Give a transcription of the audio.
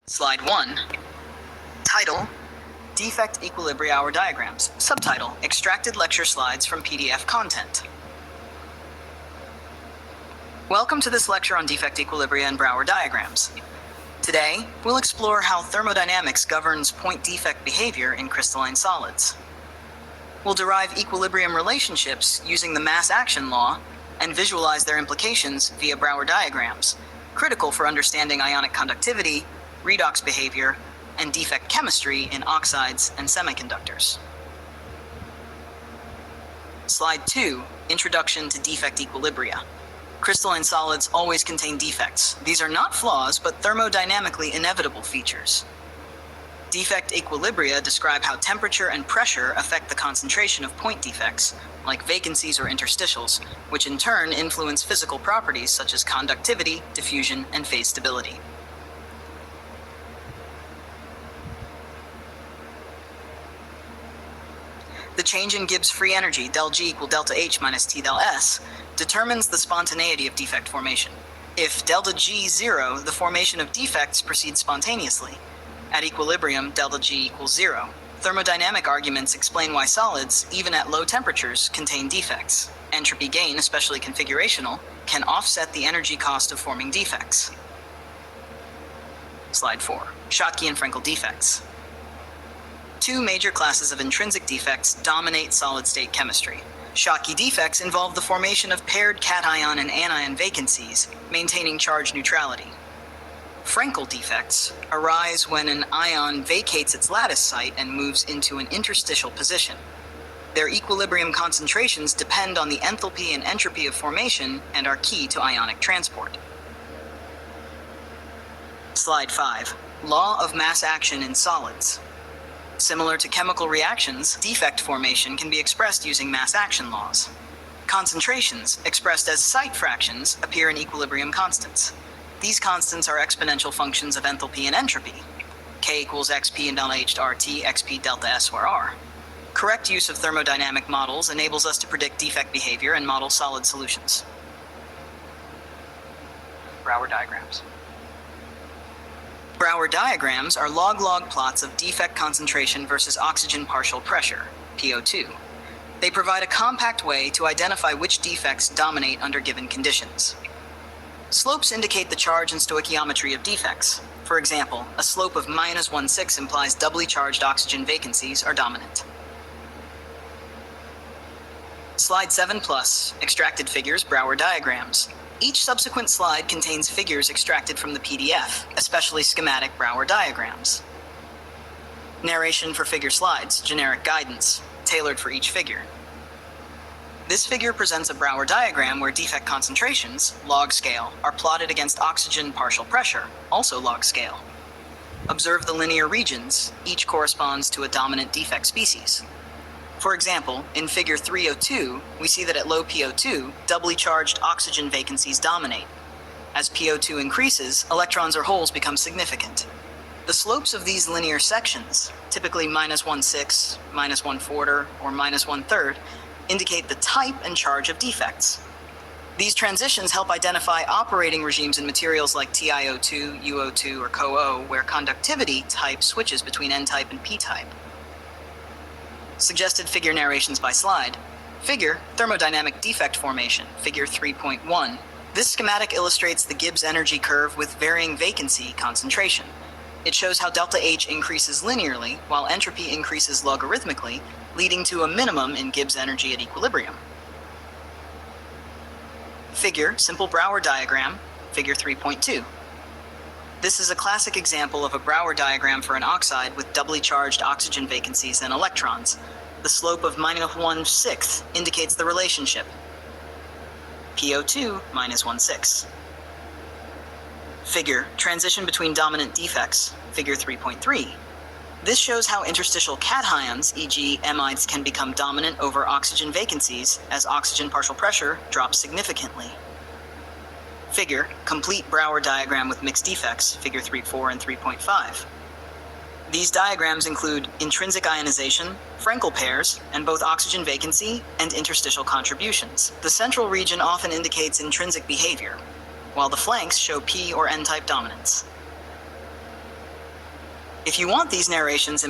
Slide 1. Title: Defect Equilibria Hour Diagrams. Subtitle: Extracted lecture slides from PDF content. Welcome to this lecture on defect equilibria and Brouwer diagrams. Today, we'll explore how thermodynamics governs point defect behavior in crystalline solids. We'll derive equilibrium relationships using the mass-action law and visualize their implications via Brouwer diagrams, critical for understanding ionic conductivity, redox behavior, and defect chemistry in oxides and semiconductors. Slide 2, Introduction to Defect Equilibria. Crystalline solids always contain defects. These are not flaws, but thermodynamically inevitable features. Defect equilibria describe how temperature and pressure affect the concentration of point defects, like vacancies or interstitials, which in turn influence physical properties such as conductivity, diffusion, and phase stability. The change in Gibbs free energy, del G equal delta H minus T del S, determines the spontaneity of defect formation. If delta G 0, the formation of defects proceeds spontaneously. At equilibrium, delta G equals 0. Thermodynamic arguments explain why solids, even at low temperatures, contain defects. Entropy gain, especially configurational, can offset the energy cost of forming defects. Slide 4. Schottky and Frenkel defects. Two major classes of intrinsic defects dominate solid-state chemistry. Schottky defects involve the formation of paired cation and anion vacancies, maintaining charge neutrality. Frenkel defects arise when an ion vacates its lattice site and moves into an interstitial position. Their equilibrium concentrations depend on the enthalpy and entropy of formation and are key to ionic transport. Slide 5. Law of mass action in solids. Similar to chemical reactions, defect formation can be expressed using mass action laws. Concentrations, expressed as site fractions, appear in equilibrium constants. These constants are exponential functions of enthalpy and entropy. K equals xp and delta H to RT, xp delta S where R. Correct use of thermodynamic models enables us to predict defect behavior and model solid solutions. Brouwer diagrams. Brouwer diagrams are log-log plots of defect concentration versus oxygen partial pressure, PO2. They provide a compact way to identify which defects dominate under given conditions. Slopes indicate the charge and stoichiometry of defects. For example, a slope of minus 1,6 implies doubly charged oxygen vacancies are dominant. Slide 7+, Extracted Figures, Brouwer diagrams. Each subsequent slide contains figures extracted from the PDF, especially schematic Brouwer diagrams. Narration for figure slides, generic guidance, tailored for each figure. This figure presents a Brouwer diagram where defect concentrations, log scale, are plotted against oxygen partial pressure, also log scale. Observe the linear regions, each corresponds to a dominant defect species. For example, in figure 302, we see that at low PO2, doubly charged oxygen vacancies dominate. As PO2 increases, electrons or holes become significant. The slopes of these linear sections, typically minus 1/6, minus 1/4, or minus 1/3, indicate the type and charge of defects. These transitions help identify operating regimes in materials like TiO2, UO2, or CoO, where conductivity type switches between N-type and P-type. Suggested figure narrations by slide. Figure, thermodynamic defect formation, figure 3.1. This schematic illustrates the Gibbs energy curve with varying vacancy concentration. It shows how delta H increases linearly, while entropy increases logarithmically, leading to a minimum in Gibbs energy at equilibrium. Figure, simple Brouwer diagram, figure 3.2. This is a classic example of a Brouwer diagram for an oxide with doubly charged oxygen vacancies and electrons. The slope of minus 1/6 indicates the relationship. PO2 minus 1/6. Figure, transition between dominant defects, figure 3.3. This shows how interstitial cations, e.g. amides, can become dominant over oxygen vacancies as oxygen partial pressure drops significantly. Figure, complete Brouwer diagram with mixed defects, figure 3.4 and 3.5. These diagrams include intrinsic ionization, Frenkel pairs, and both oxygen vacancy and interstitial contributions. The central region often indicates intrinsic behavior, while the flanks show P or N-type dominance. If you want these narrations